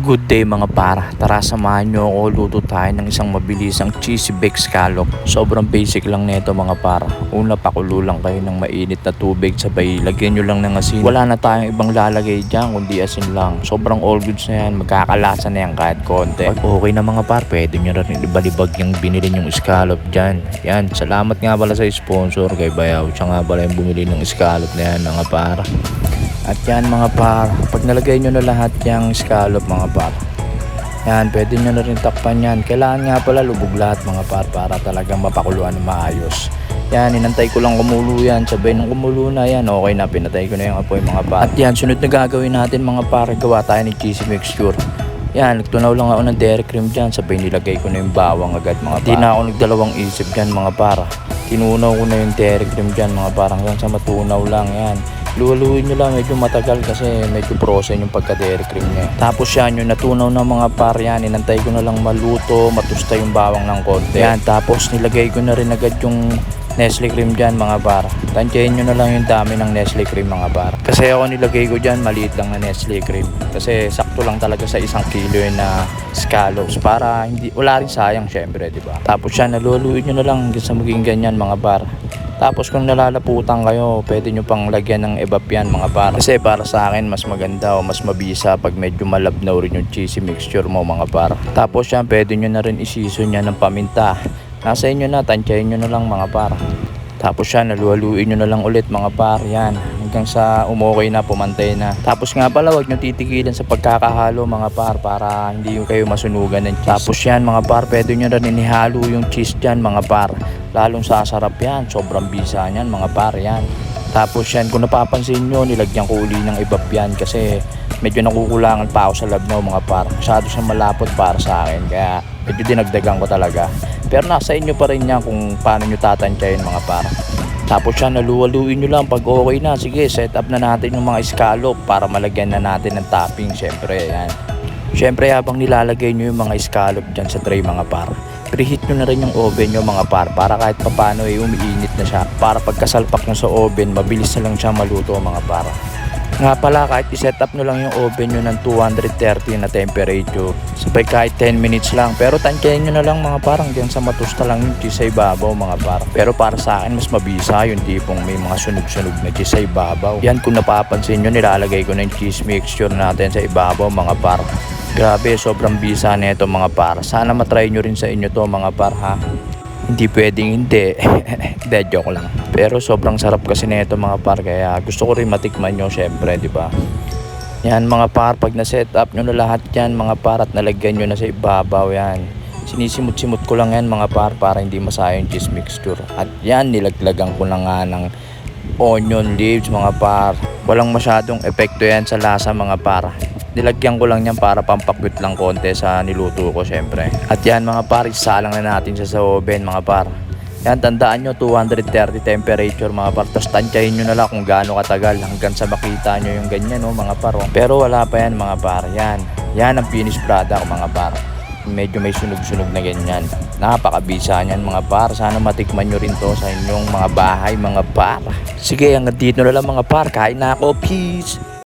Good day mga para, tara samahan nyo ako, luto tayo ng isang mabilisang cheesy baked scallop. Sobrang basic lang nito mga para. Una, pakulo lang kayo ng mainit na tubig, sabay lagyan nyo lang ng asin. Wala na tayong ibang lalagay dyan kundi asin lang. Sobrang all goods na yan, magkakalasa na yan kahit konti. Pag okay na mga par, pwede nyo rin ibalibag yung binili yung scallop dyan. Yan, salamat nga pala sa sponsor kay Bayaw. Siya nga pala yung bumili ng scallop na yan mga para. At yan mga par, pag nalagay nyo na lahat yung scallop mga par, yan, pwede nyo na rin takpan yan. Kailangan nga pala lubog lahat mga par para talagang mapakuluan na maayos. Yan, inantay ko lang kumulo yan. Sabay nung kumulo na yan, okay na, pinatay ko na yung apoy mga par. At yan, sunod na gagawin natin mga par, gawa tayo ng cheesy mixture. Yan, nagtunaw lang ako ng dairy cream dyan. Sabay nilagay ko na yung bawang agad mga par. Di na ako nagdalawang isip dyan mga para. Tinunaw ko na yung dairy cream dyan mga par, hanggang sa matunaw lang yan. Luwaluin nyo lang, medyo matagal kasi medyo frozen yung pagka-dairy cream niya. Tapos yan, yung natunaw ng mga par yan, inantay ko na lang maluto, matusta yung bawang ng konti. Yan, tapos nilagay ko na rin agad yung Nestle cream dyan mga par. Tansyahin nyo na lang yung dami ng Nestle cream mga par. Kasi ako nilagay ko dyan, maliit lang na Nestle cream. Kasi sakto lang talaga sa 1 kilo yun na scallops para hindi, wala rin sayang syempre, di ba? Tapos yan, naluwaluin nyo na lang hanggang sa maging ganyan mga par. Tapos kung nalalaputan kayo, pwede nyo pang lagyan ng evap yan mga par. Kasi para sa akin, mas maganda o mas mabisa pag medyo malabnaw rin yung cheesy mixture mo mga par. Tapos yan, pwede nyo na rin isison yan ng paminta. Nasa inyo na, tansyahin nyo na lang mga par. Tapos yan, naluwaluin nyo na lang ulit mga par. Yan, hanggang sa umokay na, pumantay na. Tapos nga pala, huwag nyo titigilan sa pagkakahalo mga par para hindi kayo masunugan ng cheese. Tapos yan mga par, pwede nyo na rin ihalo yung cheese dyan mga par. Lalong sasarap yan, sobrang bisa yan mga par yan. Tapos yan, kung napapansin nyo, nilagyan ko uli ng evap yan kasi medyo nakukulangan pa ako sa labnaw mga par. Masyado siyang malapot para sa akin, kaya medyo dinagdagan ko talaga. Pero nasa inyo pa rin yan kung paano nyo tatantyahin mga par. Tapos yan, naluwaluin nyo lang. Pag okay na, sige, set up na natin yung mga scallop para malagyan na natin ng topping. Syempre, yan. Syempre, habang nilalagay nyo yung mga scallop dyan sa tray mga par, preheat nyo na rin yung oven nyo mga par para kahit papano umiinit na siya. Para pagkasalpak nyo sa oven, mabilis na lang siya maluto mga par. Nga pala, kahit i-set up nyo lang yung oven nyo ng 230 na temperature, sabay kahit 10 minutes lang. Pero tansyahin nyo na lang mga par hanggang sa matusta lang yung cheese sa ibabaw mga par. Pero para sa akin, mas mabisa yung tipong may mga sunog-sunog na cheese sa ibabaw. Yan, kung napapansin nyo, nilalagay ko ng cheese mixture natin sa ibabaw mga par. Grabe, sobrang bisa nito mga par. Sana matry nyo rin sa inyo to mga par ha. Hindi pwedeng hindi. Hindi, joke lang. Pero sobrang sarap kasi nito mga par, kaya gusto ko rin matikman nyo syempre, di ba? Yan mga par, pag na-set up nyo na lahat yan mga par at nalagyan nyo na sa ibabaw yan. Sinisimut-simut ko lang yan mga par para hindi masayang cheese mixture. At yan, nilaglagan ko na nga ng onion leaves mga par. Walang masyadong epekto yan sa lasa mga par. Nilagyan ko lang yan para pampakyut lang konti sa niluto ko syempre. At yan mga par, isalang na natin siya sa oven mga par. Yan, tandaan nyo 230 temperature mga par. Tapos tansyahin nyo na lang kung gaano katagal hanggang sa makita nyo yung ganyan no, mga par. Pero wala pa yan mga par. Yan ang finished product mga par. Medyo may sunog-sunog na ganyan. Napakabisa niyan mga par. Sana matikman nyo rin to sa inyong mga bahay mga par. Sige, hanggang dito na lang mga par. Kain na ako. Peace!